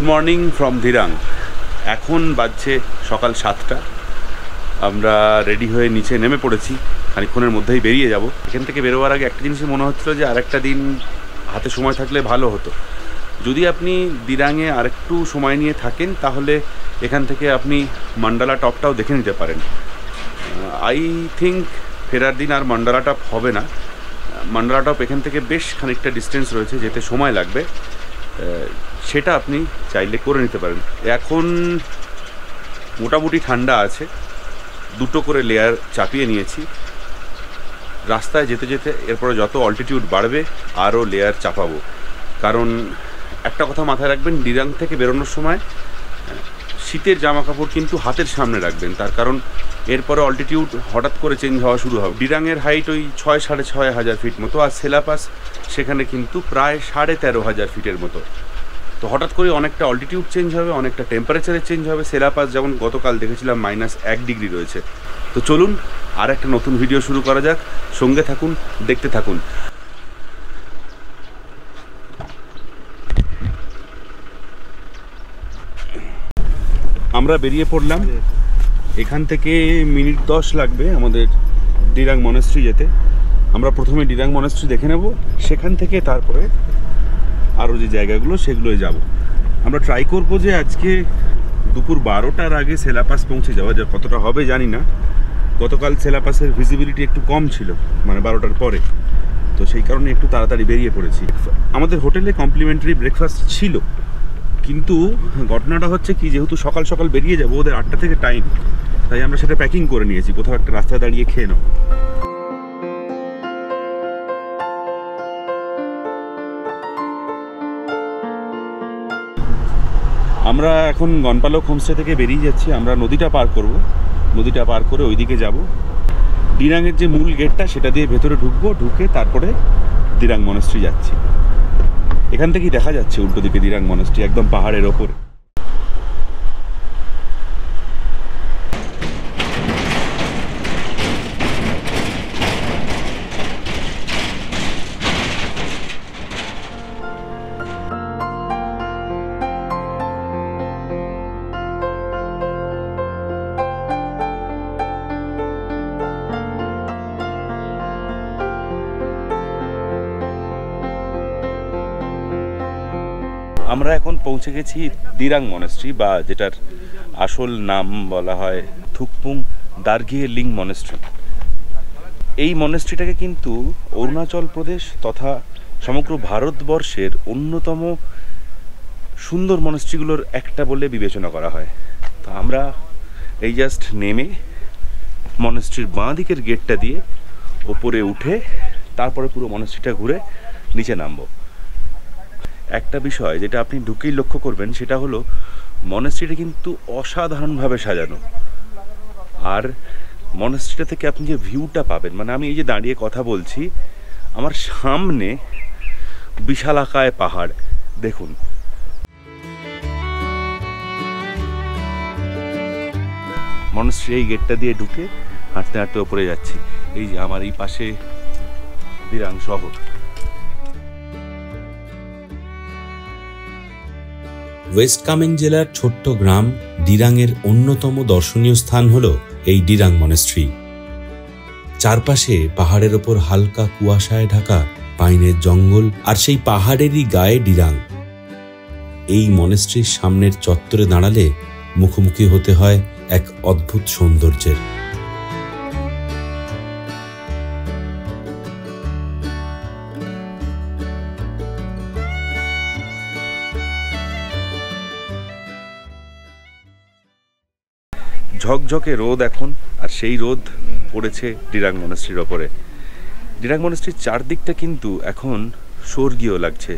Morning from Dirang. এখন বাজছে সকাল 7টা। আমরা রেডি হয়ে নিচে নেমে পড়েছি, খানিকক্ষণের মধ্যেই বেরিয়ে যাব। এখান থেকে বেরোবার আগে একটা জিনিসই মনে হচ্ছিল যে আরেকটা দিন হাতে সময় থাকলে ভালো হতো। যদি আপনি দিরাংয়ে আরেকটু সময় নিয়ে থাকেন তাহলে এখান থেকে আপনি মান্ডালা টপটাও দেখে নিতে পারেন। আই থিঙ্ক ফেরার দিন আর মান্ডালা টপ হবে না। মান্ডালা টপ এখান থেকে বেশ খানিকটা ডিস্টেন্স রয়েছে, যেতে সময় লাগবে, সেটা আপনি চাইলে করে নিতে পারেন। এখন মোটামুটি ঠান্ডা আছে, 2টো করে লেয়ার চাপিয়ে নিয়েছি। রাস্তায় যেতে যেতে এরপরে যত অল্টিটিউড বাড়বে আরও লেয়ার চাপাবো। কারণ একটা কথা মাথায় রাখবেন, দিরাং থেকে বেরোনোর সময় শীতের জামা কাপড় কিন্তু হাতের সামনে রাখবেন, তার কারণ এরপরে অল্টিটিউড হঠাৎ করে চেঞ্জ হওয়া শুরু হবে। দিরাংয়ের হাইট ওই 6-6.5 ফিট মতো, আর সেলাপাস সেখানে কিন্তু প্রায় 13,500 ফিটের মতো। তো হঠাৎ করে অনেকটা অল্টিটিউড চেঞ্জ হবে, অনেকটা টেম্পারেচারে চেঞ্জ হবে। সেলাপাস যেমন গতকাল দেখেছিলাম -1 ডিগ্রি রয়েছে। তো চলুন আর একটা নতুন ভিডিও শুরু করা যাক, সঙ্গে থাকুন, দেখতে থাকুন। আমরা বেরিয়ে পড়লাম। এখান থেকে মিনিট 10 লাগবে আমাদের দিরাং মনেস্ট্রি যেতে। আমরা প্রথমে দিরাং মনেস্ট্রি দেখে নেব, সেখান থেকে তারপরে আরও যে জায়গাগুলো সেগুলোয় যাব। আমরা ট্রাই করব যে আজকে দুপুর 12টার আগে সেলাপাস পৌঁছে যাওয়া। যা কতটা হবে জানি না, গতকাল সেলাপাসের ভিজিবিলিটি একটু কম ছিল, মানে 12টার পরে, তো সেই কারণে একটু তাড়াতাড়ি বেরিয়ে পড়েছি। আমাদের হোটেলে কমপ্লিমেন্টারি ব্রেকফাস্ট ছিল, কিন্তু ঘটনাটা হচ্ছে কি, যেহেতু সকাল সকাল বেরিয়ে যাবো, ওদের 8টা থেকে টাইম, তাই আমরা সেটা প্যাকিং করে নিয়েছি, কোথাও একটা রাস্তায় দাঁড়িয়ে খেয়ে নেব। আমরা এখন গনপালক হোমস্টে থেকে বেরিয়ে যাচ্ছি। আমরা নদীটা পার করব, নদীটা পার করে ওইদিকে যাব। দিরাংয়ের যে মূল গেটটা সেটা দিয়ে ভেতরে ঢুকবো, ঢুকে তারপরে দিরাং মনেস্ট্রি যাচ্ছি। এখান থেকেই দেখা যাচ্ছে উল্টো দিকে দিরাং মনেস্ট্রি, একদম পাহাড়ের ওপরে। আমরা এখন পৌঁছে গেছি দিরাং মনেস্ট্রি, বা যেটার আসল নাম বলা হয় থুকপুং দার্গিয়ে লিং মনেস্ট্রি। এই মনেস্ট্রিটাকে কিন্তু অরুণাচল প্রদেশ তথা সমগ্র ভারতবর্ষের অন্যতম সুন্দর মনেস্ট্রিগুলোর একটা বলে বিবেচনা করা হয়। তো আমরা এই জাস্ট নেমে মনেস্ট্রির বাঁ দিকের গেটটা দিয়ে ওপরে উঠে তারপরে পুরো মনেস্ট্রিটা ঘুরে নিচে নামবো। একটা বিষয় যেটা আপনি ঢুকেই লক্ষ্য করবেন, সেটা হলো মনেস্ট্রিটা কিন্তু অসাধারণভাবে সাজানো। আর মনেস্ট্রিটা থেকে আপনি যে ভিউটা পাবেন, মানে আমি এই যে দাঁড়িয়ে কথা বলছি, আমার সামনে বিশালাকায় পাহাড় দেখুন। মনেস্ট্রি এই গেটটা দিয়ে ঢুকে হাঁটতে হাঁটতে ওপরে যাচ্ছি। এই যে আমার এই পাশে দিরাং শহর। ওয়েস্ট কামেং জেলার ছোট্ট গ্রাম দিরাংয়ের অন্যতম দর্শনীয় স্থান হল এই দিরাং মনেস্ট্রি। চারপাশে পাহাড়ের ওপর হালকা কুয়াশায় ঢাকা পাইনের জঙ্গল, আর সেই পাহাড়েরই গায়ে দিরাং। এই মনেস্ট্রির সামনের চত্বরে দাঁড়ালে মুখোমুখি হতে হয় এক অদ্ভুত সৌন্দর্যের। ঝকঝকে রোদ এখন, আর সেই রোদ পড়েছে দিরাং মনেস্ট্রির ওপরে। দিরাং মনেস্ট্রির চারদিকটা কিন্তু এখন স্বর্গীয় লাগছে।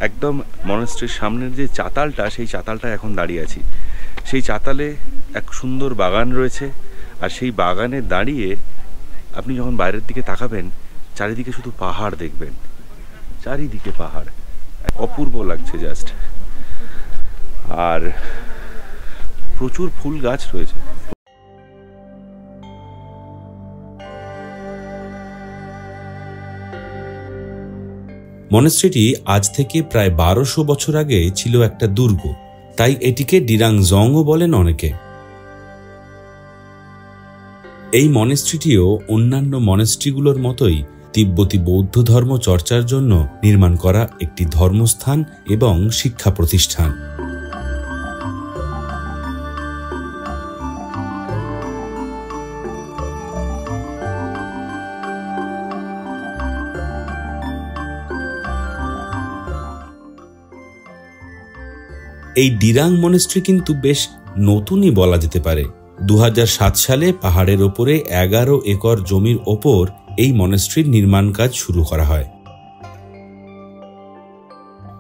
একদম মনেস্ট্রির সামনের যে চাতালটা, সেই চাতালটা এখন দাঁড়িয়ে আছি। সেই চাতালে এক সুন্দর বাগান রয়েছে, আর সেই বাগানে দাঁড়িয়ে আপনি যখন বাইরের দিকে তাকাবেন, চারিদিকে শুধু পাহাড় দেখবেন, চারিদিকে পাহাড়, অপূর্ব লাগছে জাস্ট। আর প্রচুর ফুল গাছ রয়েছে। মনেস্ট্রিটি আজ থেকে প্রায় 1200 বছর আগে ছিল একটা দুর্গ, তাই এটিকে ডিরাং জংও বলেন অনেকে। এই মনেস্ট্রিটিও অন্যান্য মনেস্ট্রিগুলোর মতোই তিব্বতী বৌদ্ধ ধর্ম চর্চার জন্য নির্মাণ করা একটি ধর্মস্থান এবং শিক্ষা প্রতিষ্ঠান। এই ডিরাং মনেস্ট্রি কিন্তু বেশ নতুনই বলা যেতে পারে। 2007 সালে পাহাড়ের ওপরে 11 একর জমির ওপর এই মনেস্ট্রির নির্মাণ কাজ শুরু করা হয়।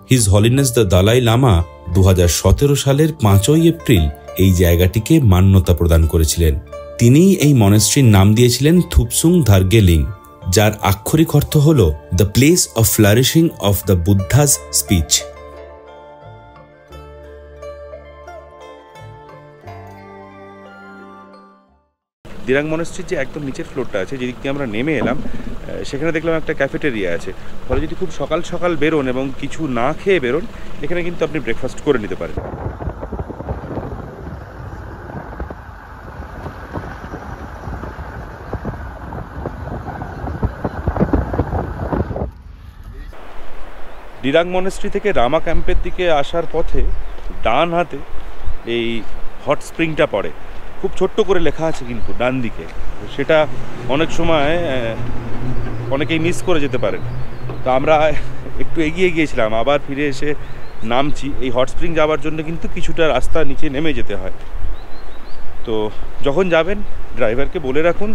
His holiness the Dalai Lama 2017 সালের 5ই এপ্রিল এই জায়গাটিকে মান্যতা প্রদান করেছিলেন। তিনিই এই মনেস্ট্রির নাম দিয়েছিলেন থুপসুং ধারগেলিং, যার আক্ষরিক অর্থ হল the place of flourishing of the Buddha's speech. Dirang মনেস্ট্রির যে একদম নিচের ফ্লোরটা আছে, যেদিক দিয়ে আমরা নেমে এলাম, সেখানে দেখলাম একটা ক্যাফেটেরিয়া আছে। ফলে যদি খুব সকাল সকাল বেরোন এবং কিছু না খেয়ে বেরোন, এখানে কিন্তু আপনি ব্রেকফাস্ট করে নিতে পারেন। ডিরাং মনেস্ট্রি থেকে রামা ক্যাম্পের দিকে আসার পথে ডান হাতে এই হট স্প্রিংটা পড়ে। খুব ছোট্ট করে লেখা আছে কিন্তু ডান দিকে, সেটা অনেক সময় অনেকেই মিস করে যেতে পারেন। তো আমরা একটু এগিয়ে গিয়েছিলাম, আবার ফিরে এসে নামছি। এই হট স্প্রিং যাওয়ার জন্য কিন্তু কিছুটা রাস্তা নিচে নেমে যেতে হয়। তো যখন যাবেন ড্রাইভারকে বলে রাখুন,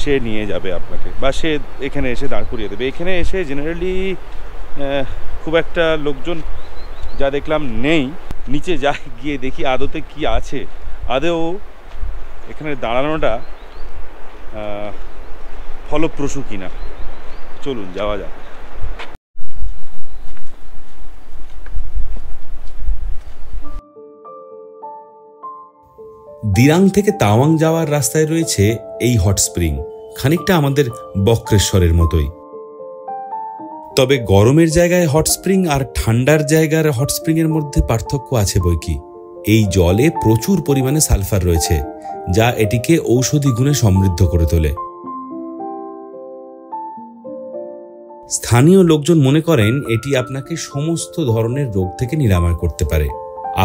সে নিয়ে যাবে আপনাকে, বা সে এখানে এসে দাঁড় করিয়ে দেবে। এখানে এসে জেনারেলি খুব একটা লোকজন যা দেখলাম নেই। নিচে যাই, গিয়ে দেখি আদতে কি আছে, আদেও এখানে দাঁড়ানোটা ফলপ্রসূ কিনা। চলুন যাওয়া যাক। দিরাং থেকে তাওয়াং যাওয়ার রাস্তায় রয়েছে এই হট স্প্রিং, খানিকটা আমাদের বক্রেশ্বরের মতোই। তবে গরমের জায়গায় হট স্প্রিং আর ঠান্ডার জায়গার হট স্প্রিং এর মধ্যে পার্থক্য আছে বৈকি। এই জলে প্রচুর পরিমাণে সালফার রয়েছে, যা এটিকে ঔষধি গুণে সমৃদ্ধ করে তোলে। স্থানীয় লোকজন মনে করেন এটি আপনাকে সমস্ত ধরনের রোগ থেকে নিরাময় করতে পারে।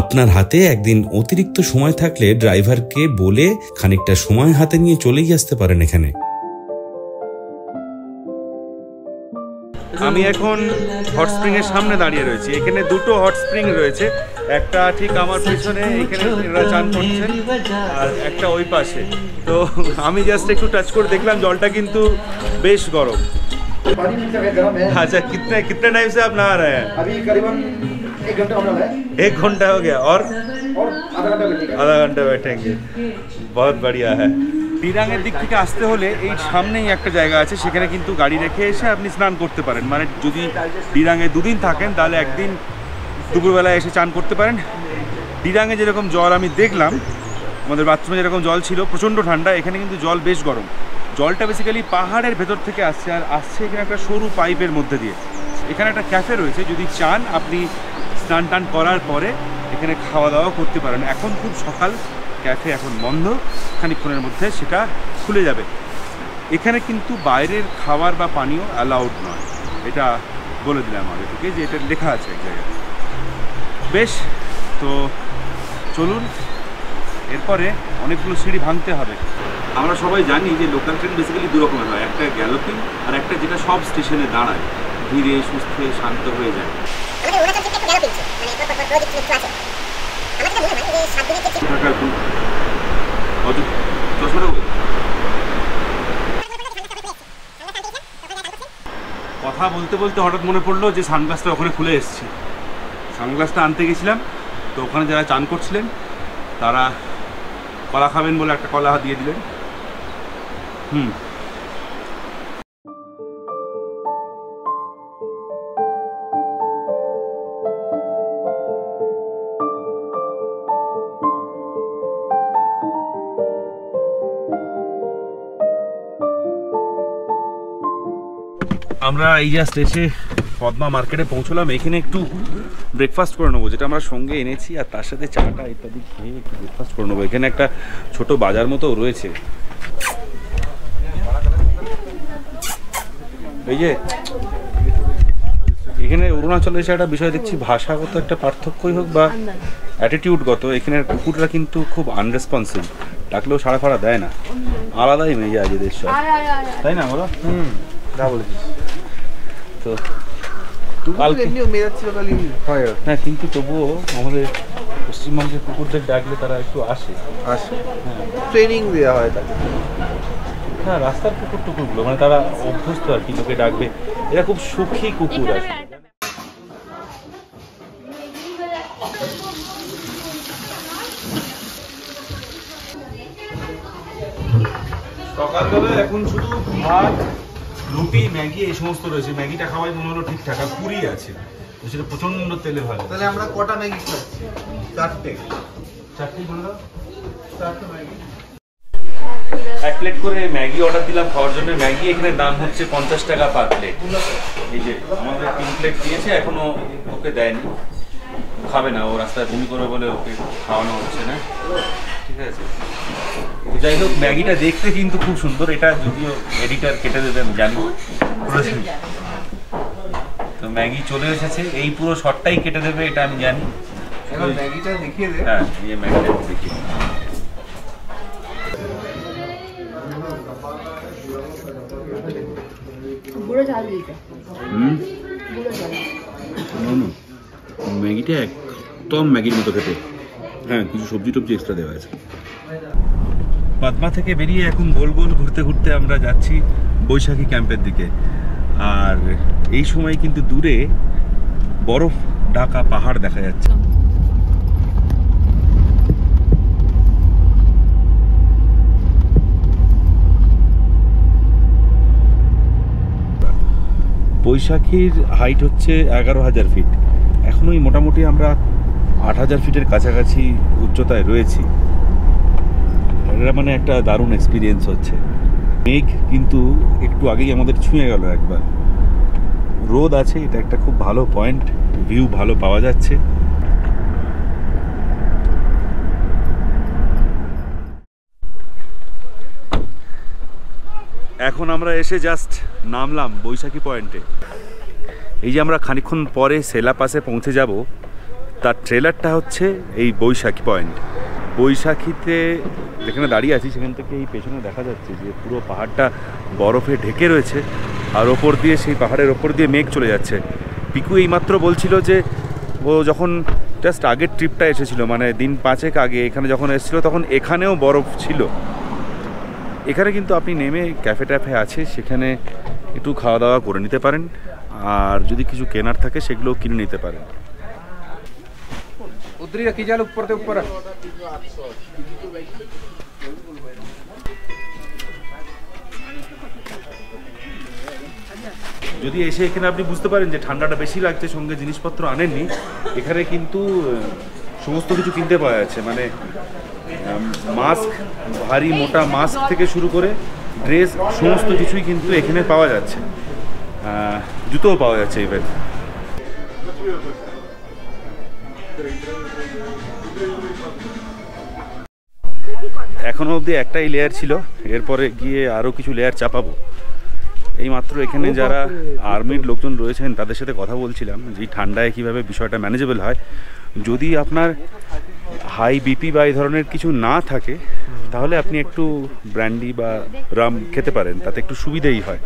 আপনার হাতে একদিন অতিরিক্ত সময় থাকলে ড্রাইভারকে বলে খানিকটা সময় হাতে নিয়ে চলেই আসতে পারেন এখানে। আমি এখন হট স্প্রিং এর সামনে দাঁড়িয়ে রয়েছি। এখানে দুটো হট স্প্রিং রয়েছে, একটা ঠিক আমার পেছনে, এখানে এরা চান করছেন, আর একটা ওই পাশে। তো আমি জাস্ট একটু টাচ করে দেখলাম, জলটা কিন্তু বেশ গরম। अच्छा कितने टाइम से आप नहा रहे हैं? अभी करीबन 1 घंटा हो रहा है। 1 घंटा हो गया और आधा घंटा बैठेंगे। बहुत बढ़िया है। ডিরাংয়ের দিক থেকে আসতে হলে এই সামনেই একটা জায়গা আছে, সেখানে কিন্তু গাড়ি রেখে এসে আপনি স্নান করতে পারেন। মানে যদি ডিরাংয়ে 2 দিন থাকেন, তাহলে একদিন দুপুরবেলায় এসে চান করতে পারেন। ডিরাংয়ে যেরকম জল আমি দেখলাম, আমাদের বাথরুমে যেরকম জল ছিল, প্রচণ্ড ঠান্ডা। এখানে কিন্তু জল বেশ গরম। জলটা বেসিক্যালি পাহাড়ের ভেতর থেকে আসছে, আর আসছে এখানে একটা সরু পাইপের মধ্যে দিয়ে। এখানে একটা ক্যাফে রয়েছে, যদি চান আপনি স্নান টান করার পরে এখানে খাওয়া দাওয়া করতে পারেন। এখন খুব সকাল, ক্যাফে এখন বন্ধ, খানিকক্ষণের মধ্যে সেটা খুলে যাবে। এখানে কিন্তু বাইরের খাবার বা পানীয় অ্যালাউড নয়, এটা বলে দিলাম আগে থেকে, যে এটা লেখা আছে এক জায়গায়। বেশ, তো চলুন, এরপরে অনেকগুলো সিঁড়ি ভাঙতে হবে। আমরা সবাই জানি যে লোকাল ট্রেন বেসিক্যালি 2 রকমের হয়, একটা গ্যালোপিং আর একটা যেটা সব স্টেশনে দাঁড়ায়, ধীরে সুস্থে শান্ত হয়ে যায়। কথা বলতে বলতে হঠাৎ মনে পড়লো যে সানগ্লাসটা ওখানে খুলে এসেছি। সানগ্লাসটা আনতে গেছিলাম, তো ওখানে যারা চান করছিলেন তারা কলা খাবেন বলে একটা কলা দিয়ে দিলেন। আমরা এই জাস্ট এসে পদ্মা মার্কেটে পৌঁছলাম। এখানে একটু ব্রেকফাস্ট করে নেবো, যেটা আমরা সঙ্গে এনেছি, আর তার সাথে চাটা ইত্যাদি খেয়ে একটু ব্রেকফাস্ট করে নেবো। এখানে একটা ছোট বাজার মতো রয়েছে। এই যে এখানে অরুণাচলে এসে একটা বিষয় দেখছি, ভাষাগত একটা পার্থক্যই হোক বা অ্যাটিটিউডগত, এখানের কুকুররা কিন্তু খুব আনরেসপন্সিভ, ডাকলেও সাড়া ফাড়া দেয় না, আলাদাই মেজাজ এদের সব, তাই না বলো? যা বলেছিস। তো কালকে এমনিও মেজাজ ছিল খালি হয়। হ্যাঁ, কিন্তু তবুও আমাদের পশ্চিমবঙ্গের কুকুরদের ডাকলে তারা একটু আসে। ট্রেনিং দেওয়া হয় তাকে। হ্যাঁ, রাস্তার কুকুর টুকুরগুলো মানে তারা অভ্যস্ত আর কি, লোকে ডাকবে। এরা খুব সুখী কুকুর আর কি। সকালবেলা এখন শুধু ভাত, রুটি, ম্যাগি এই সমস্ত রয়েছে। ম্যাগিটা খাওয়াই মনে হলো ঠিকঠাক, আর পুরি আছে, তো সেটা প্রচন্ড তেলে ভালো। তাহলে আমরা কটা ম্যাগি খাচ্ছি? চারটে বলে দাও। 4টা ম্যাগি। 1 প্লেট করে ম্যাগি অর্ডার দিলাম খাওয়ার জন্য। ম্যাগি এখানে দাম হচ্ছে 50 টাকা পার প্লেট। এই যে আমাদের 3 প্লেট দিয়েছে, এখনো ওকে দেয়নি, খাবে না, ও রাস্তায় বমি করবে বলে ওকে খাওয়ানো হচ্ছে না। ঠিক আছে, যাই হোক, ম্যাগিটা দেখতে কিন্তু খুব সুন্দর। এটা যদিও এডিটার কেটে দেবে আমি জানি, তো ম্যাগি চলে এসেছে। এই পুরো শটটাই কেটে দেবে এটা আমি জানি। এবার ম্যাগিটা দেখিয়ে দে। হ্যাঁ, এই ম্যাগিটা দেখিয়ে ম্যাগিটা একদম ম্যাগির মতো খেতে। হ্যাঁ, কিছু সবজি টবজি এক্সট্রা দেওয়া আছে। পদ্মা থেকে বেরিয়ে এখন গোল গোল ঘুরতে ঘুরতে আমরা যাচ্ছি বৈশাখী ক্যাম্পের দিকে। আর এই সময় কিন্তু দূরে বরফ ঢাকা পাহাড় দেখা যাচ্ছে। বৈশাখীর হাইট হচ্ছে 11,000 ফিট। এখনোই মোটামুটি আমরা 8,000 ফিটের কাছাকাছি উচ্চতায় রয়েছি। এটা মানে একটা দারুণ এক্সপিরিয়েন্স হচ্ছে। মেঘ কিন্তু একটু আগেই আমাদের ছুঁয়ে গেল একবার। রোদ আছে, এটা একটা খুব ভালো পয়েন্ট, ভিউ ভালো পাওয়া যাচ্ছে। এখন আমরা এসে জাস্ট নামলাম বৈশাখী পয়েন্টে। এই যে আমরা খানিকক্ষণ পরে সেলা পাসে পৌঁছে যাব, তার ট্রেলারটা হচ্ছে এই বৈশাখী পয়েন্ট। বৈশাখীতে যেখানে দাঁড়িয়ে আছি সেখান থেকে এই পেছনে দেখা যাচ্ছে যে পুরো পাহাড়টা বরফে ঢেকে রয়েছে, আর ওপর দিয়ে সেই পাহাড়ের ওপর দিয়ে মেঘ চলে যাচ্ছে। পিকু এইমাত্র বলছিল যে ও যখন জাস্ট আগের ট্রিপটা এসেছিল, মানে দিন 5 আগে এখানে যখন এসেছিল, তখন এখানেও বরফ ছিল। এখানে কিন্তু আপনি নেমে ক্যাফে ট্যাফে আছে, সেখানে একটু খাওয়া দাওয়া করে নিতে পারেন, আর যদি কিছু কেনার থাকে সেগুলোও কিনে নিতে পারেন। उधरी रखी जाल ऊपर से ऊपर। যদি এসে এখানে আপনি বুঝতে পারেন যে ঠান্ডাটা বেশি লাগছে, সঙ্গে জিনিসপত্র আনেননি, এখানে কিন্তু সমস্ত কিছু কিনতে পাওয়া যাচ্ছে। মানে মাস্ক, ভারী মোটা মাস্ক থেকে শুরু করে ড্রেস, সমস্ত কিছুই কিন্তু এখানে পাওয়া যাচ্ছে। জুতোও পাওয়া যাচ্ছে ইভেন। এখনো অবধি একটাই লেয়ার ছিল, এরপরে গিয়ে আরও কিছু লেয়ার চাপাবো। এইমাত্র এখানে যারা আর্মির লোকজন রয়েছেন তাদের সাথে কথা বলছিলাম যে ঠান্ডায় কীভাবে বিষয়টা ম্যানেজেবল হয়। যদি আপনার হাই বিপি বা এই ধরনের কিছু না থাকে, তাহলে আপনি একটু ব্র্যান্ডি বা রাম খেতে পারেন, তাতে একটু সুবিধেই হয়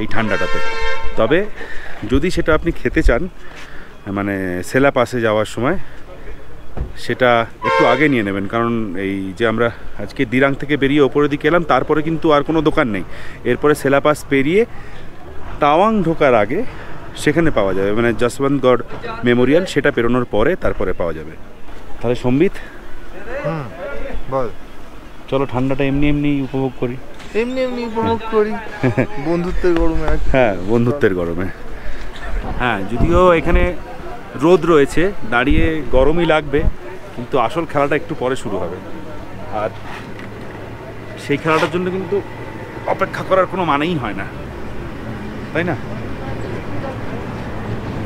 এই ঠান্ডাটাতে। তবে যদি সেটা আপনি খেতে চান, মানে সেলা পাসে যাওয়ার সময়, সেটা একটু আগে নিয়ে নেবেন। কারণ এই যে আমরা আজকে দিরাং থেকে বেরিয়ে ওপরের দিকে এলাম, তারপরে কিন্তু আর কোনো দোকান নেই। এরপরে সেলা পাস পেরিয়ে তাওয়াং ঢোকার আগে সেখানে পাওয়া যাবে, মানে যশবন্তগড় মেমোরিয়াল, সেটা পেরোনোর পরে তারপরে পাওয়া যাবে। তাহলে সম্বিত, বল, চলো ঠান্ডাটা এমনি এমনি উপভোগ করি। এমনি এমনি উপভোগ করি বন্ধুত্বের গরমে। হ্যাঁ, বন্ধুত্বের গরমে। হ্যাঁ, যদিও এখানে রোদ রয়েছে, দাঁড়িয়ে গরমই লাগবে, কিন্তু আসল খেলাটা একটু পরে শুরু হবে। আর সেই খেলাটার জন্য কিন্তু অপেক্ষা করার কোনো মানেই হয় না, তাই না?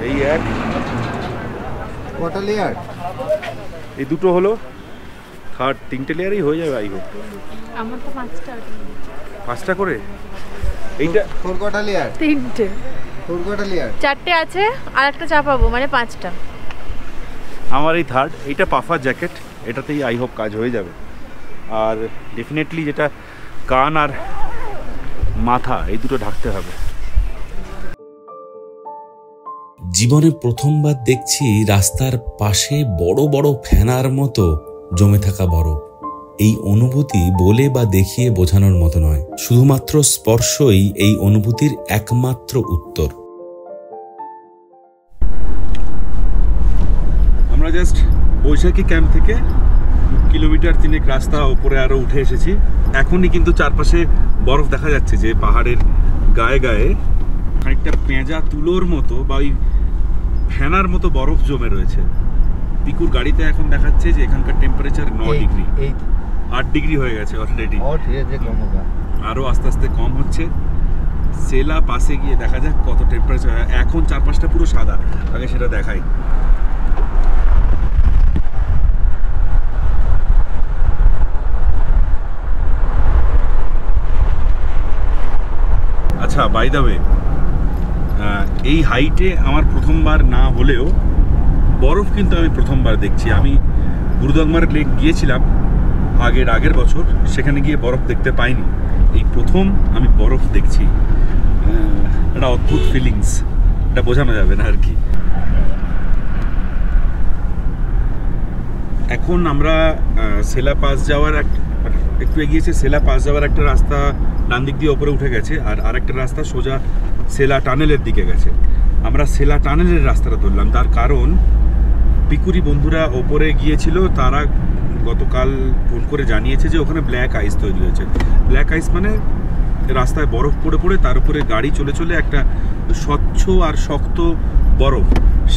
এই এক, কটা লেয়ার? এই দুটো হলো, থার্ড 3টে লেয়ারই হয়ে যাবে। আই হোপ আমার তো 5টা 5টা করে। এইটা তোর কটা লেয়ার? 3টে তোর কটা লেয়ার? 4টে আছে আর একটা চাপাবো, মানে 5টা। আমার এই থার্ড, এইটা পাফার জ্যাকেট, এটাতেই আই হোপ কাজ হয়ে যাবে। আর ডেফিনেটলি যেটা কান আর মাথা, এই দুটো ঢাকতে হবে। জীবনে প্রথমবার দেখছি রাস্তার পাশে বড় বড় ফেনার মতো জমে থাকা বরফ। এই অনুভূতি বলে বা দেখিয়ে বোঝানোর মতো নয়, শুধুমাত্র স্পর্শই এই অনুভূতির একমাত্র উত্তর। আমরা জাস্ট বৈশাখী ক্যাম্প থেকে কিলোমিটার 3 রাস্তা ওপরে আরো উঠে এসেছি। এখনই কিন্তু চারপাশে বরফ দেখা যাচ্ছে, যে পাহাড়ের গায়ে গায়ে খানিকটা পেঁজা তুলোর মতো বা ওই ফেনার মতো বরফ জমে রয়েছে। পিকুর গাড়িতে এখন দেখাচ্ছে যে এখানকার টেম্পারেচার 9 ডিগ্রি, 8 ডিগ্রি হয়ে গেছে অলরেডি। আরো আস্তে আস্তে কম হচ্ছে। সেলা পাশে গিয়ে দেখা যাক কত টেম্পারেচার। এখন চারপাশটা পুরো সাদা, আগে সেটা দেখাই। আচ্ছা, বাই দ্য ওয়ে, এই হাইটে আমার প্রথমবার না হলেও বরফ কিন্তু আমি প্রথমবার দেখছি। আমি গুরুদংমার লেক গিয়েছিলাম আগের বছর, সেখানে গিয়ে বরফ দেখতে পাইনি। এই প্রথম আমি বরফ দেখছি। একটা অদ্ভুত ফিলিংস, এটা বোঝানো যাবে না আর কি। এখন আমরা সেলা পাস যাওয়ার একটু এগিয়েছে। সেলা পাস যাওয়ার একটা রাস্তা ডান দিক দিয়ে ওপরে উঠে গেছে, আর আরেকটা রাস্তা সোজা সেলা টানেলের দিকে গেছে। আমরা সেলা টানেলের রাস্তাটা ধরলাম, তার কারণ পিকুরি বন্ধুরা ওপরে গিয়েছিল, তারা গতকাল ফোন করে জানিয়েছে যে ওখানে ব্ল্যাক আইস তৈরি হয়েছে। ব্ল্যাক আইস মানে রাস্তায় বরফ পড়ে পড়ে তার উপরে গাড়ি চলে চলে একটা স্বচ্ছ আর শক্ত বরফ,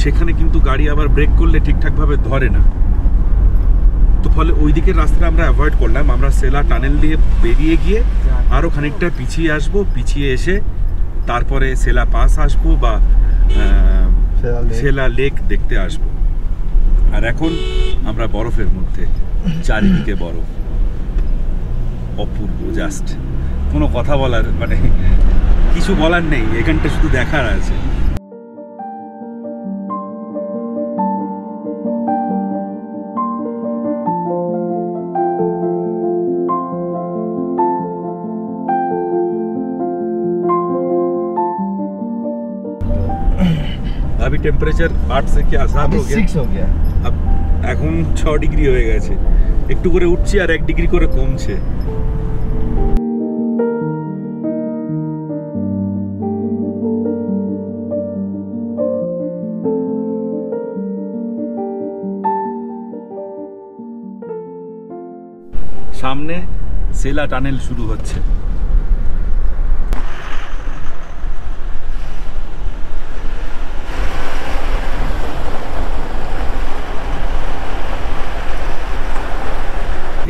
সেখানে কিন্তু গাড়ি আবার ব্রেক করলে ঠিকঠাকভাবে ধরে না। তো ফলে ওই দিকের রাস্তাটা আমরা অ্যাভয়েড করলাম। আমরা সেলা টানেল দিয়ে বেরিয়ে গিয়ে আরও খানিকটা পিছিয়ে আসবো, পিছিয়ে এসে তারপরে সেলা পাস আসবো বা সেলা লেক দেখতে আসবো। আর এখন আমরা বরফের মধ্যে, চারিদিকে বরফ, অপূর্ব। জাস্ট কোনো কথা বলার, মানে কিছু বলার নেই, এখানটা শুধু দেখার আছে। अभी टेम्परेचर 8 से क्या 7 हो गया, 6 हो गया। अब এখন 6 ডিগ্রি হয়ে গেছে। একটু করে উঠছি আর 1 ডিগ্রি করে কমছে। সামনে সেলা টানেল শুরু হচ্ছে।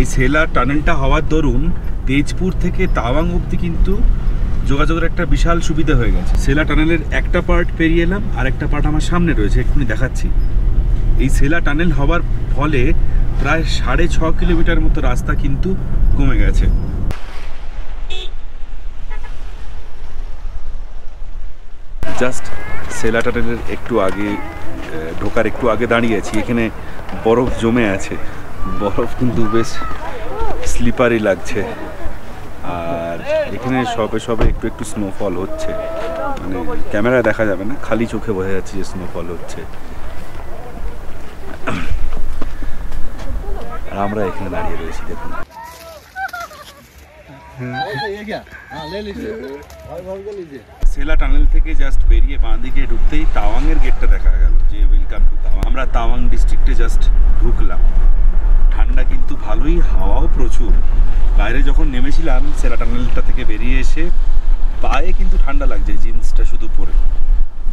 এই সেলা টানেলটা হওয়ার দরুন তেজপুর থেকে তাওয়াং অবধি কিন্তু যোগাযোগের একটা বিশাল সুবিধা হয়ে গেছে। সেলা টানেলের একটা পার্ট পেরিয়ে এলাম, আর একটা পার্ট আমার সামনে রয়েছে, এক্ষুনি দেখাচ্ছি। এই সেলা টানেল হওয়ার ফলে প্রায় 6.5 কিলোমিটার মতো রাস্তা কিন্তু কমে গেছে। জাস্ট সেলা টানেলের একটু আগে ঢোকার একটু আগে দাঁড়িয়ে আছি। এখানে বরফ জমে আছে, বরফ কিন্তু বেশ স্লিপারি লাগছে। আর এখানে সবে একটু একটু স্নোফল হচ্ছে, মানে ক্যামেরায় দেখা যাবে না, খালি চোখে বোঝা যাচ্ছে যে স্নোফল হচ্ছে। আর আমরা এখানে দাঁড়িয়ে রয়েছি, দেখুন। সেলা টানেল থেকে জাস্ট বেরিয়ে বাঁ দিকে ঢুকতেই তাওয়াংয়ের গেটটা দেখা গেল, যে ওয়েলকাম টু তাওয়াং। আমরা তাওয়াং ডিস্ট্রিক্টে জাস্ট ঢুকলাম। ঠান্ডা কিন্তু ভালোই, হাওয়াও প্রচুর। বাইরে যখন নেমেছিলাম সেলা টানেলটা থেকে বেরিয়ে এসে পায়ে কিন্তু ঠান্ডা লাগছে, জিন্সটা শুধু পরে।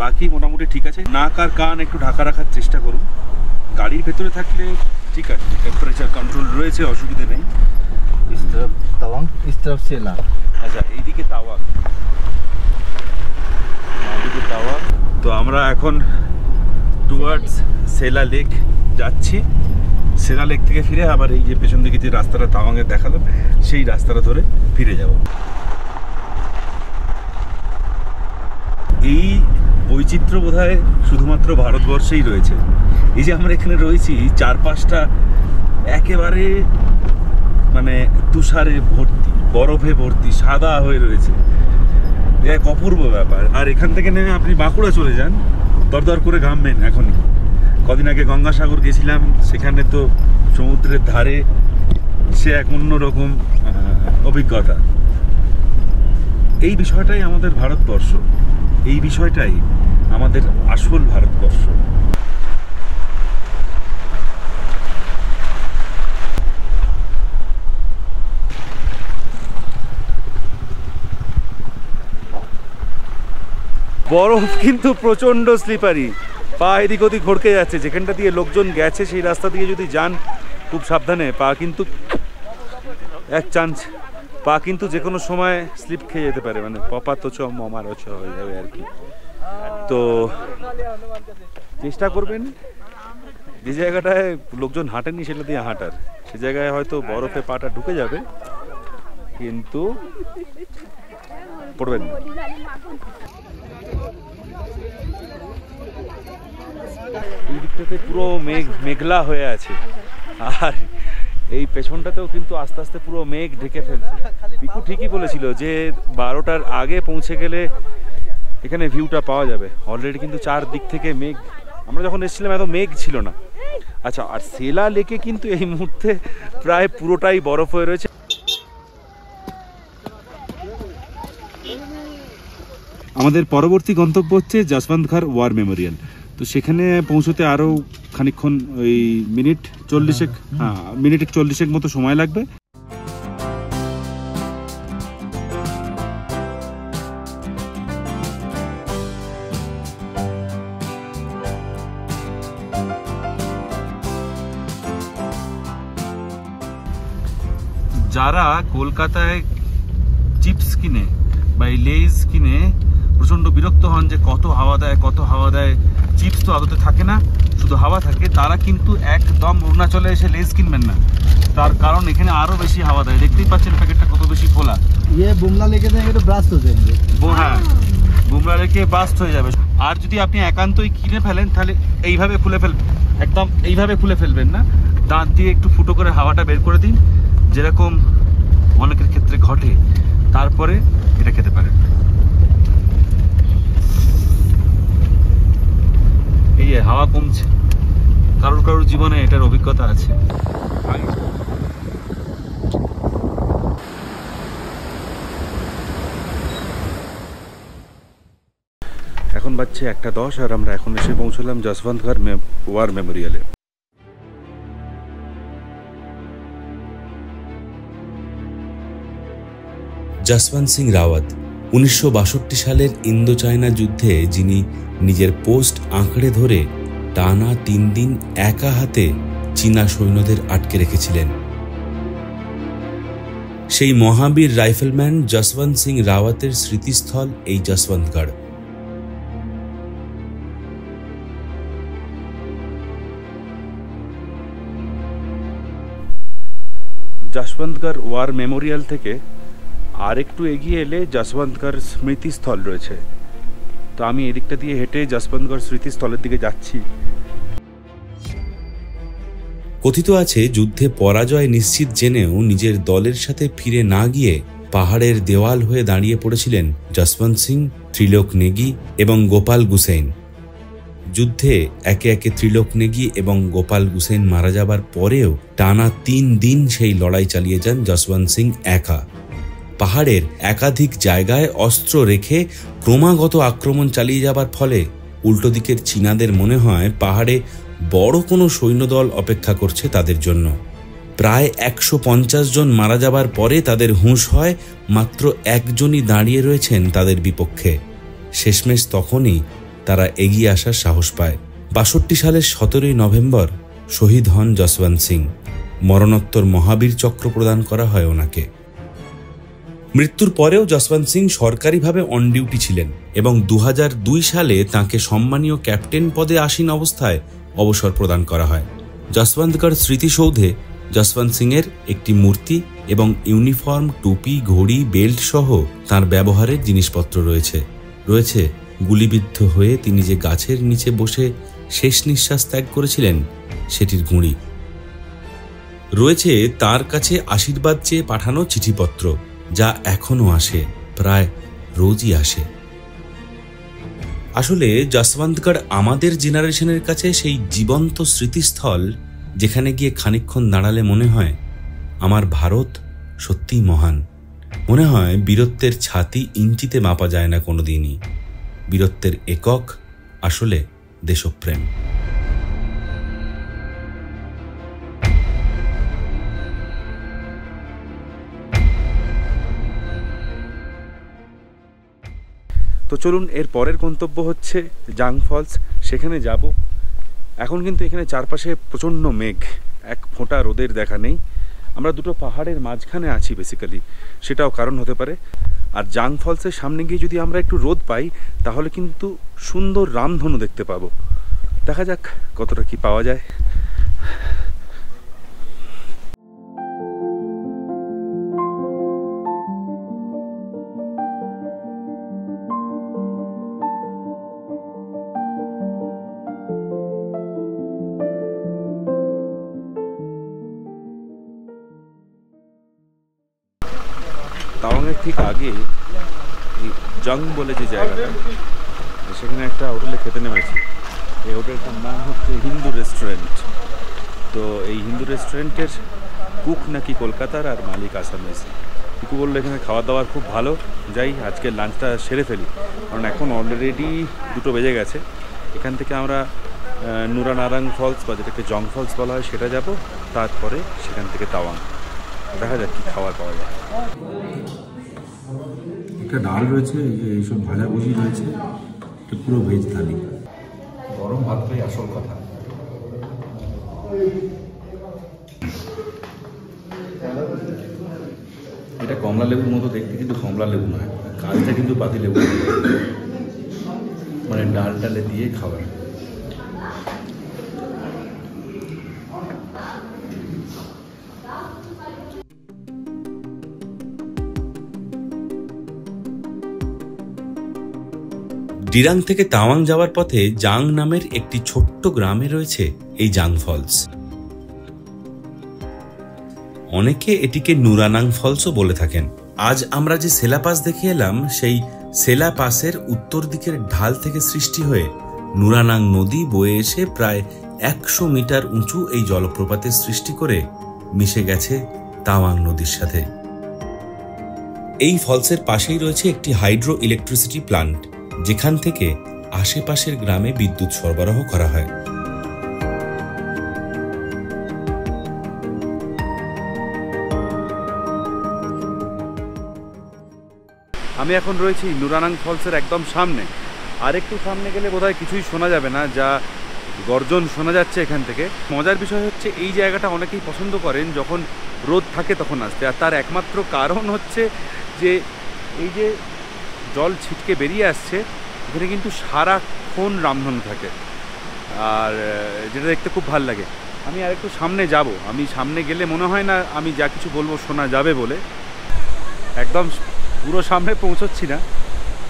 বাকি মোটামুটি ঠিক আছে। নাক আর কান একটু ঢাকা রাখার চেষ্টা করুন। গাড়ির ভেতরে থাকলে ঠিক আছে, টেম্পারেচার কন্ট্রোল রয়েছে, অসুবিধে নেই। इस तरफ तवांग, इस तरफ सेला। আচ্ছা, এইদিকে তাওয়াং, এইদিকে তাওয়াং। তো আমরা এখন টুয়ার্ডস সেলা লেক যাচ্ছি। সেলা লেক থেকে ফিরে আবার এই যে পেছন দিকে যে রাস্তাটা তাওয়াংয়ের দেখালাম সেই রাস্তাটা ধরে ফিরে যাব। এই বৈচিত্র্য বোধহয় শুধুমাত্র ভারতবর্ষেই রয়েছে। এই যে আমরা এখানে রয়েছি, চারপাশটা একেবারে মানে তুষারে ভর্তি, বরফে ভর্তি, সাদা হয়ে রয়েছে, এক অপূর্ব ব্যাপার। আর এখান থেকে নেমে আপনি বাঁকুড়া চলে যান, দরদর করে ঘামবেন এখনই। কদিন আগে গঙ্গাসাগর গেছিলাম, সেখানে তো সমুদ্রের ধারে সে এক অন্যরকম অভিজ্ঞতা। এই বিষয়টাই আমাদের ভারতবর্ষ, এই বিষয়টাই আমাদের আসল ভারতবর্ষ। বরফ কিন্তু প্রচণ্ড স্লিপারি, পা এদিক ওদিক ঘড়কে যাচ্ছে। যেখানটা দিয়ে লোকজন গেছে সেই রাস্তা দিয়ে যদি যান খুব সাবধানে, পা কিন্তু এক চান্স পা কিন্তু যে কোনো সময় স্লিপ খেয়ে যেতে পারে, মানে পপাতচ মমারচ হয়ে যাবে আর কি। তো চেষ্টা করবেন যে জায়গাটায় লোকজন হাঁটেনি সেটা দিয়ে হাঁটার। সে জায়গায় হয়তো বরফে পাটা ঢুকে যাবে কিন্তু পড়বেন না। এই দিকটাতে পুরো মেঘলা হয়ে আছে, আর এই পেছনটাতেও কিন্তু আস্তে আস্তে পুরো মেঘ ঢেকে ফেলছে। পিকু ঠিকই বলেছিল যে 12টার আগে পৌঁছে গেলে এখানে ভিউটা পাওয়া যাবে। অলরেডি কিন্তু চারদিক থেকে মেঘ, আমরা যখন এসেছিলাম এত মেঘ ছিল না। আচ্ছা, আর সেলা লেকে কিন্তু এই মুহূর্তে প্রায় পুরোটাই বরফ হয়ে রয়েছে। আমাদের পরবর্তী গন্তব্য হচ্ছে যশবন্তঘর ওয়ার মেমোরিয়াল। তো সেখানে পৌঁছতে আরও খানিকক্ষণ, ওই মিনিট 40 মতো সময় লাগবে। যারা কলকাতায় চিপস কিনে বা লেজ কিনে প্রচণ্ড বিরক্ত হন যে কত হাওয়া দেয়, চিপস তো আদতে থাকে না, শুধু হাওয়া থাকে, তারা কিন্তু একদম অরুণাচলে এসে লেজ কিনবেন না। তার কারণ এখানে আরো বেশি হাওয়া দেয়। দেখতেই পাচ্ছেন প্যাকেটটা কত বেশি খোলা। বুমলা লেকে ব্লাস্ট হয়ে যাবে। হ্যাঁ, বুমলা লেকে ব্লাস্ট হয়ে যাবে। আর যদি আপনি একান্তই কিনে ফেলেন তাহলে এইভাবে খুলে ফেলবেন, একদম এইভাবে খুলে ফেলবেন না, দাঁত দিয়ে একটু ফুটো করে হাওয়াটা বের করে দিন, যেরকম অনেকের ক্ষেত্রে ঘটে, তারপরে এটা খেতে পারেন। এই হাওয়া কমছে, কারোর জীবনে এটার অভিজ্ঞতা আছে। এখন বাজছে 1:10 আর আমরা এখন এসে পৌঁছলাম যশবন্তঘর ওয়ার মেমোরিয়ালে। যশবন্ত সিং রাওয়াত 1962 সালের ইন্দো চায়না যুদ্ধে যিনি নিজের পোস্ট আঁকড়ে ধরে টানা 3 দিন একা হাতে চীনা সৈন্যদের আটকে রেখেছিলেন। সেই মহাবীর রাইফেলম্যান যশবন্ত সিং রাওয়াতের স্মৃতিস্থল এই যশবন্তগড়। যশবন্তগড় ওয়ার মেমোরিয়াল থেকে আর একটু এগিয়ে এলে যশবন্তগড় স্মৃতিস্থল রয়েছে। তো আমি এদিকটা দিয়ে হেঁটে যশবন্তগড় স্মৃতিস্থলের দিকে যাচ্ছি। কথিত আছে যুদ্ধে পরাজয় নিশ্চিত জেনেও নিজের দলের সাথে ফিরে না গিয়ে পাহাড়ের দেওয়াল হয়ে দাঁড়িয়ে পড়েছিলেন যশবন্ত সিং, ত্রিলোক নেগি এবং গোপাল গুসেন। যুদ্ধে একে একে ত্রিলোক নেগি এবং গোপাল গুসেন মারা যাবার পরেও টানা 3 দিন সেই লড়াই চালিয়ে যান যশবন্ত সিং একা। পাহাড়ের একাধিক জায়গায় অস্ত্র রেখে ক্রমাগত আক্রমণ চালিয়ে যাবার ফলে উল্টো দিকের চীনাদের মনে হয় পাহাড়ে বড় কোনো সৈন্যদল অপেক্ষা করছে তাদের জন্য। প্রায় 150 জন মারা যাবার পরে তাদের হুঁশ হয় মাত্র একজনই দাঁড়িয়ে রয়েছেন তাদের বিপক্ষে। শেষমেশ তখনই তারা এগিয়ে আসার সাহস পায়। 62 সালের 17 নভেম্বর শহীদ হন যশবন্ত সিং। মরণোত্তর মহাবীর চক্র প্রদান করা হয় ওনাকে। মৃত্যুর পরেও যশবন্ত সিং সরকারিভাবে অন ডিউটি ছিলেন এবং 2002 সালে তাঁকে সম্মানীয় ক্যাপ্টেন পদে আসীন অবস্থায় অবসর প্রদান করা হয়। যশবন্তগড় স্মৃতিসৌধে যশবন্ত সিং এর একটি মূর্তি এবং ইউনিফর্ম, টুপি, ঘড়ি, বেল্ট সহ তাঁর ব্যবহারের জিনিসপত্র রয়েছে গুলিবিদ্ধ হয়ে তিনি যে গাছের নিচে বসে শেষ নিঃশ্বাস ত্যাগ করেছিলেন সেটির গুঁড়ি। রয়েছে তার কাছে আশীর্বাদ চেয়ে পাঠানো চিঠিপত্র, যা এখনো আসে, প্রায় রোজই আসে। আসলে যশবন্তগড় আমাদের জেনারেশনের কাছে সেই জীবন্ত স্মৃতিস্থল, যেখানে গিয়ে খানিকক্ষণ দাঁড়ালে মনে হয় আমার ভারত সত্যিই মহান। মনে হয় বীরত্বের ছাতি ইঞ্চিতে মাপা যায় না কোনোদিনই। বীরত্বের একক আসলে দেশপ্রেম। তো চলুন, এর পরের গন্তব্য হচ্ছে জাং ফলস, সেখানে যাব। এখন কিন্তু এখানে চারপাশে প্রচণ্ড মেঘ, এক ফোঁটা রোদের দেখা নেই। আমরা দুটো পাহাড়ের মাঝখানে আছি বেসিক্যালি, সেটাও কারণ হতে পারে। আর জাং ফলসের সামনে গিয়ে যদি আমরা একটু রোদ পাই তাহলে কিন্তু সুন্দর রামধনু দেখতে পাবো। দেখা যাক কতটা কি পাওয়া যায়। তাওয়াংয়ের ঠিক আগে এই জং বলে যে জায়গাটা, সেখানে একটা হোটেলে খেতে নেমেছি। এই হোটেলটার নাম হচ্ছে হিন্দু রেস্টুরেন্ট। তো এই হিন্দু রেস্টুরেন্টের কুক নাকি কলকাতার আর মালিক আসামের। কুকু বললো এখানে খাওয়া দাওয়ার খুব ভালো, যাই আজকে লাঞ্চটা সেরে ফেলি, কারণ এখন অলরেডি 2টো বেজে গেছে। এখান থেকে আমরা নুরানারাং ফলস বা যেটাকে জং ফলস বলা হয় সেটা যাব, তারপরে সেখান থেকে তাওয়াং। দেখা যাক কী খাবার পাওয়া যায়। একটা ডাল রয়েছে, এইসব ভাজাভুজি রয়েছে, পুরো ভেজ থালি। গরম ভাতটাই আসল কথা। এটা কমলা লেবুর মতো দেখতে, কিন্তু কমলা লেবু নয়, কাজটা কিন্তু পাতি লেবু, মানে ডাল ডালে দিয়ে খাবার। ডিরাং থেকে তাওয়াং যাওয়ার পথে জাং নামের একটি ছোট্ট গ্রামে রয়েছে এই জাং ফলস। অনেকে এটিকে নুরানাং ফলসও বলে থাকেন। আজ আমরা যে সেলা পাস দেখে এলাম, সেই সেলা পাসের উত্তর দিকের ঢাল থেকে সৃষ্টি হয়ে নুরানাং নদী বয়ে এসে প্রায় 100 মিটার উঁচু এই জলপ্রপাতের সৃষ্টি করে মিশে গেছে তাওয়াং নদীর সাথে। এই ফলসের পাশেই রয়েছে একটি হাইড্রো ইলেকট্রিসিটি প্লান্ট, যেখান থেকে আশেপাশের গ্রামে বিদ্যুৎ সরবরাহ করা হয়। আমি এখন রয়েছি নুরানাং ফলসের একদম সামনে। আর একটু সামনে গেলে বোধহয় কিছুই শোনা যাবে না, যা গর্জন শোনা যাচ্ছে এখান থেকে। মজার বিষয় হচ্ছে এই জায়গাটা অনেকেই পছন্দ করেন যখন রোদ থাকে তখন আসতে, আর তার একমাত্র কারণ হচ্ছে যে এই যে জল ছিটকে বেরিয়ে আসছে, এখানে কিন্তু সারাক্ষণ রামধনু থাকে, আর যেটা দেখতে খুব ভালো লাগে। আমি আর একটু সামনে যাব, আমি সামনে গেলে মনে হয় না আমি যা কিছু বলবো শোনা যাবে বলে। একদম পুরো সামনে পৌঁছচ্ছি না,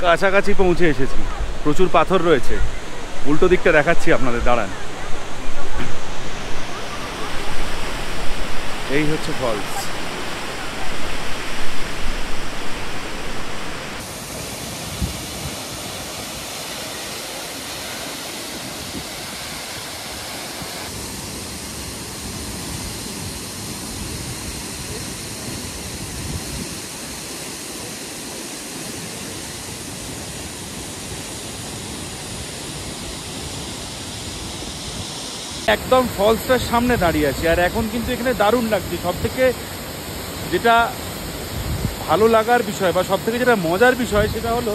কাছাকাছি পৌঁছে এসেছি। প্রচুর পাথর রয়েছে, উল্টো দিকটা দেখাচ্ছি আপনাদের, দাঁড়ান। এই হচ্ছে ফলস। একদম ফলসটার সামনে দাঁড়িয়ে আছি, আর এখন কিন্তু এখানে দারুণ লাগছে। সব থেকে যেটা ভালো লাগার বিষয় বা সব থেকে যেটা মজার বিষয়, সেটা হলো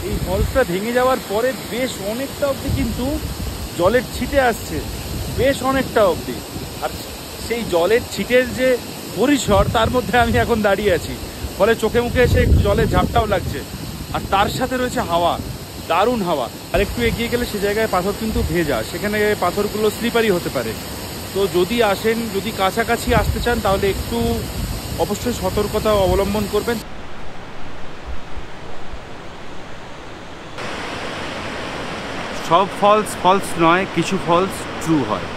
এই ফলসটা ভেঙে যাওয়ার পরে বেশ অনেকটা অবধি কিন্তু জলের ছিটে আসছে, বেশ অনেকটা অবধি। আর সেই জলের ছিটের যে পরিসর, তার মধ্যে আমি এখন দাঁড়িয়ে আছি। ফলে চোখে মুখে এসে একটু জলের ঝাপটাও লাগছে, আর তার সাথে রয়েছে হাওয়া, দারুণ হাওয়া। আর একটু এগিয়ে গেলে সে জায়গায় পাথর কিন্তু ভেজা, সেখানে পাথরগুলো স্লিপারি হতে পারে। তো যদি আসেন, যদি কাছাকাছি আসতে চান, তাহলে একটু অবশ্যই সতর্কতা অবলম্বন করবেন। সব ফলস নয়, কিছু ফলস ট্রু হয়।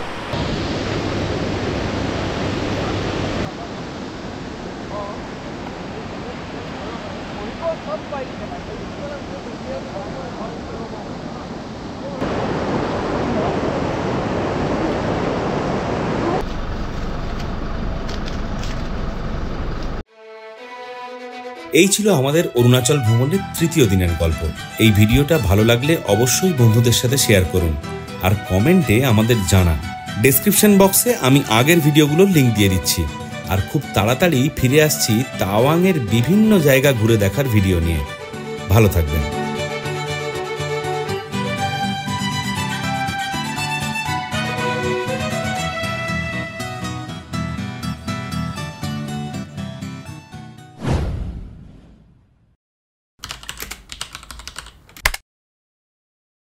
এই ছিল আমাদের অরুণাচল ভ্রমণের তৃতীয় দিনের গল্প। এই ভিডিওটা ভালো লাগলে অবশ্যই বন্ধুদের সাথে শেয়ার করুন আর কমেন্টে আমাদের জানান। ডেসক্রিপশন বক্সে আমি আগের ভিডিওগুলোর লিঙ্ক দিয়ে দিচ্ছি। আর খুব তাড়াতাড়ি ফিরে আসছি তাওয়াংয়ের বিভিন্ন জায়গা ঘুরে দেখার ভিডিও নিয়ে। ভালো থাকবেন।